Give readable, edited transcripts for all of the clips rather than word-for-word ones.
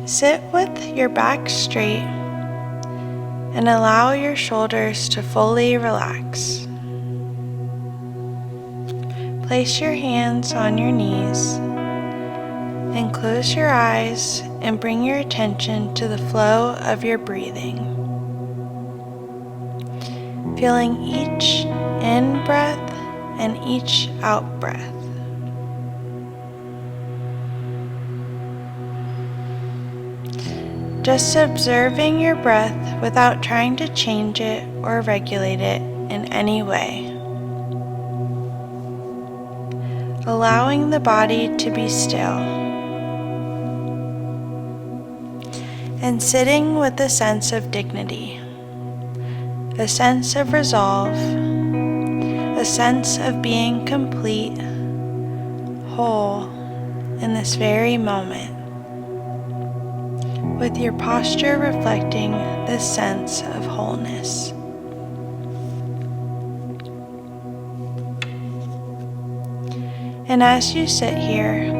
Sit with your back straight and allow your shoulders to fully relax. Place your hands on your knees and close your eyes and bring your attention to the flow of your breathing. Feeling each in-breath and each out-breath. Just observing your breath without trying to change it or regulate it in any way. Allowing the body to be still. And sitting with a sense of dignity, a sense of resolve, a sense of being complete, whole in this very moment, with your posture reflecting this sense of wholeness. And as you sit here,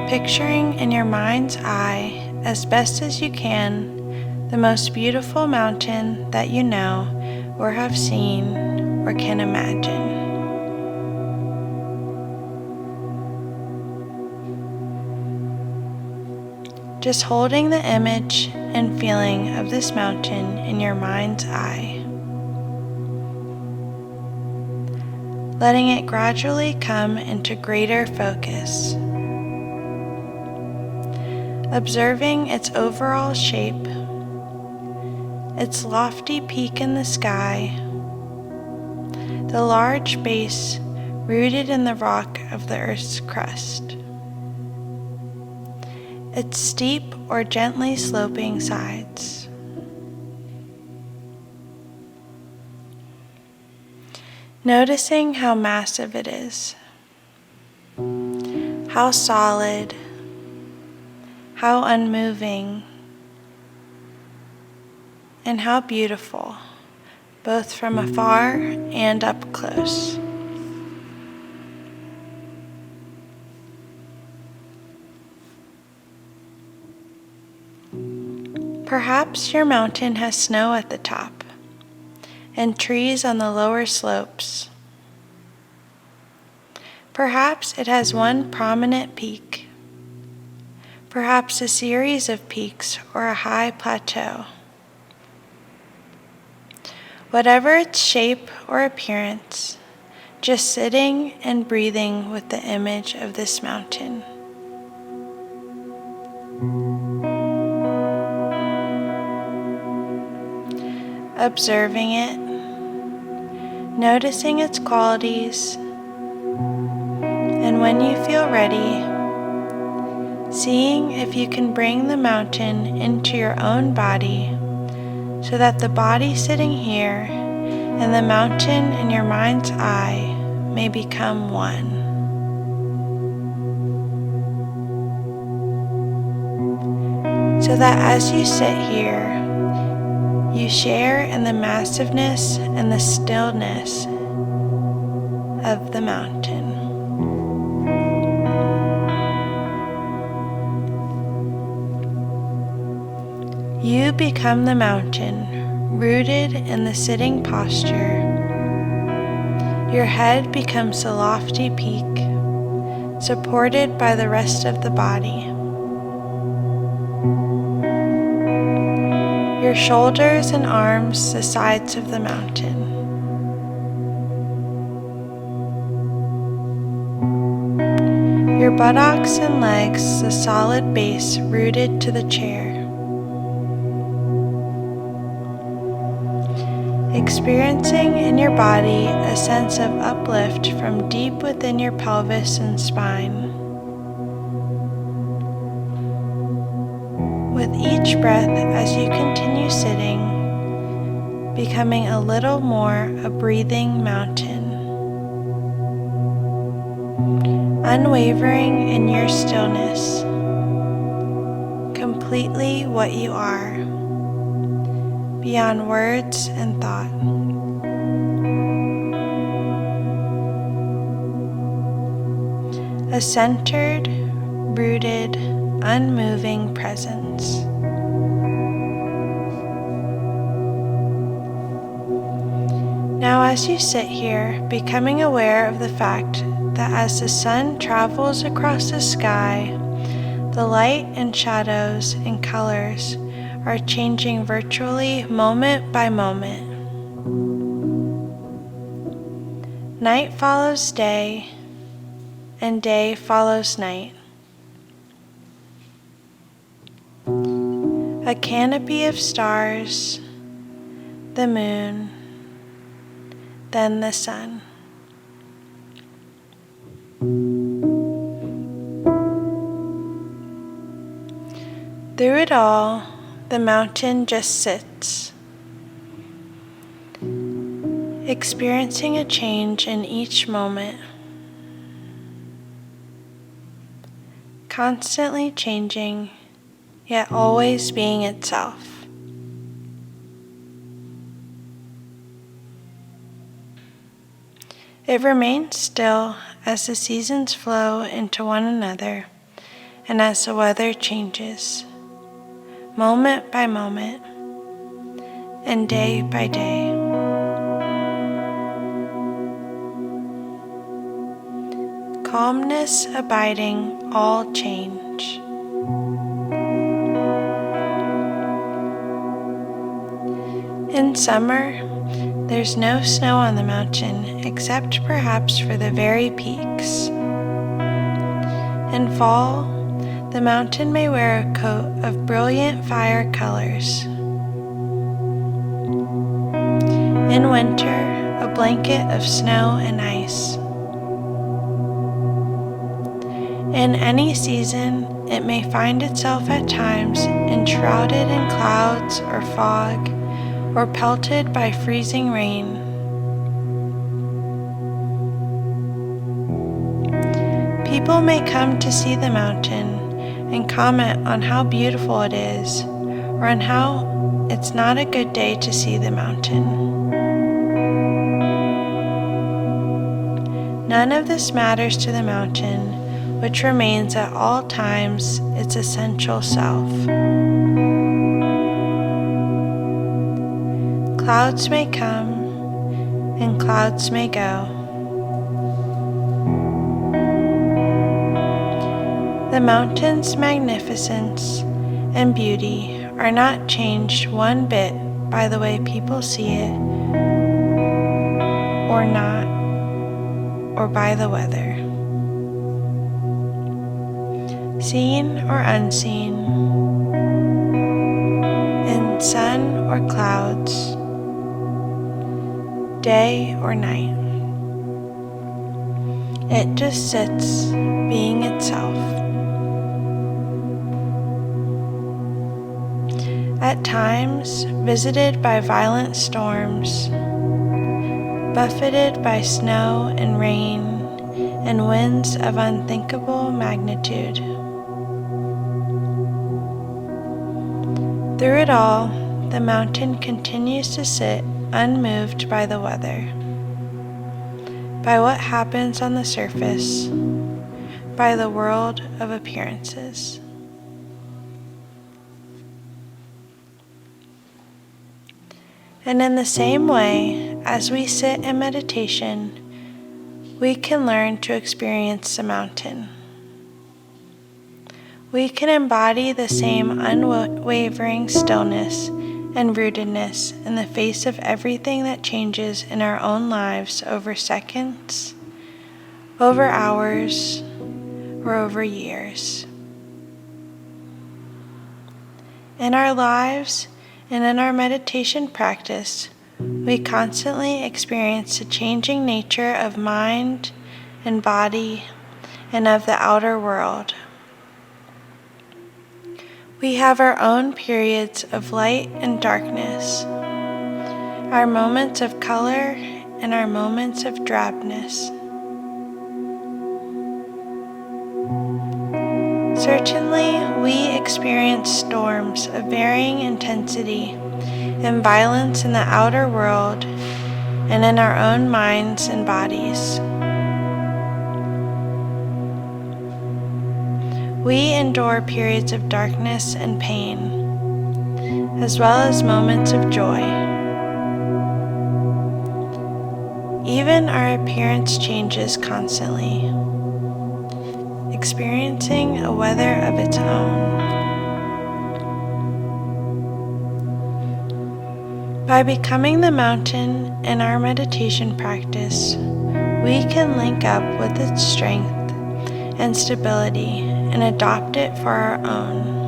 picturing in your mind's eye, as best as you can, the most beautiful mountain that you know or have seen or can imagine. Just holding the image and feeling of this mountain in your mind's eye. Letting it gradually come into greater focus. Observing its overall shape, its lofty peak in the sky, the large base rooted in the rock of the Earth's crust, its steep or gently sloping sides. Noticing how massive it is, how solid, how unmoving, and how beautiful, both from afar and up close. Perhaps your mountain has snow at the top and trees on the lower slopes. Perhaps it has one prominent peak, perhaps a series of peaks or a high plateau. Whatever its shape or appearance, just sitting and breathing with the image of this mountain. Observing it, noticing its qualities, and when you feel ready, seeing if you can bring the mountain into your own body so that the body sitting here and the mountain in your mind's eye may become one. So that as you sit here, you share in the massiveness and the stillness of the mountain. You become the mountain, rooted in the sitting posture. Your head becomes a lofty peak, supported by the rest of the body. Your shoulders and arms the sides of the mountain. Your buttocks and legs the solid base rooted to the chair. Experiencing in your body a sense of uplift from deep within your pelvis and spine. With each breath as you continue sitting, becoming a little more a breathing mountain. Unwavering in your stillness, completely what you are, beyond words and thought. A centered, rooted, unmoving presence. Now, as you sit here, becoming aware of the fact that as the sun travels across the sky, the light and shadows and colors are changing virtually moment by moment. Night follows day, and day follows night. A canopy of stars, the moon, then the sun. Through it all, the mountain just sits, experiencing a change in each moment, constantly changing, yet always being itself. It remains still as the seasons flow into one another and as the weather changes, moment by moment and day by day. Calmness abiding all change. In summer, there's no snow on the mountain except perhaps for the very peaks. In fall, the mountain may wear a coat of brilliant fire colors. In winter, a blanket of snow and ice. In any season, it may find itself at times enshrouded in clouds or fog, or pelted by freezing rain. People may come to see the mountain and comment on how beautiful it is, or on how it's not a good day to see the mountain. None of this matters to the mountain, which remains at all times its essential self. Clouds may come, and clouds may go. The mountain's magnificence and beauty are not changed one bit by the way people see it, or not, or by the weather. Seen or unseen, in sun or clouds, day or night. It just sits, being itself. At times, visited by violent storms, buffeted by snow and rain and winds of unthinkable magnitude. Through it all, the mountain continues to sit unmoved by the weather, by what happens on the surface, by the world of appearances. And in the same way, as we sit in meditation, we can learn to experience the mountain. We can embody the same unwavering stillness and rootedness in the face of everything that changes in our own lives over seconds, over hours, or over years. In our lives and in our meditation practice, we constantly experience the changing nature of mind and body and of the outer world. We have our own periods of light and darkness, our moments of color and our moments of drabness. Certainly, we experience storms of varying intensity and violence in the outer world and in our own minds and bodies. We endure periods of darkness and pain, as well as moments of joy. Even our appearance changes constantly, experiencing a weather of its own. By becoming the mountain in our meditation practice, we can link up with its strength and stability and adopt it for our own.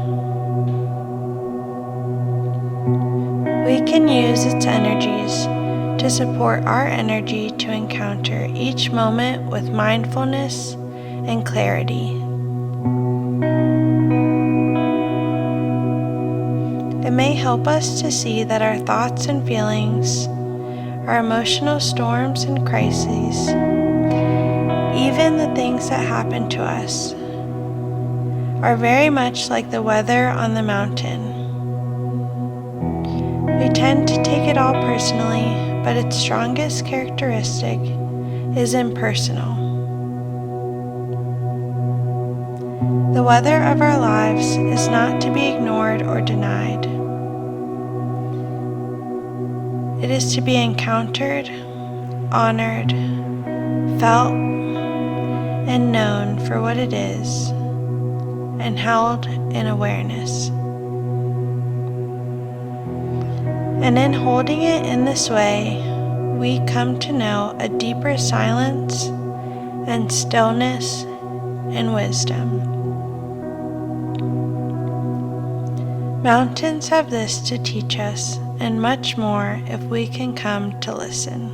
We can use its energies to support our energy to encounter each moment with mindfulness and clarity. It may help us to see that our thoughts and feelings, our emotional storms and crises, even the things that happen to us, are very much like the weather on the mountain. We tend to take it all personally, but its strongest characteristic is impersonal. The weather of our lives is not to be ignored or denied. It is to be encountered, honored, felt, and known for what it is, and held in awareness. And in holding it in this way, we come to know a deeper silence and stillness and wisdom. Mountains have this to teach us, and much more if we can come to listen.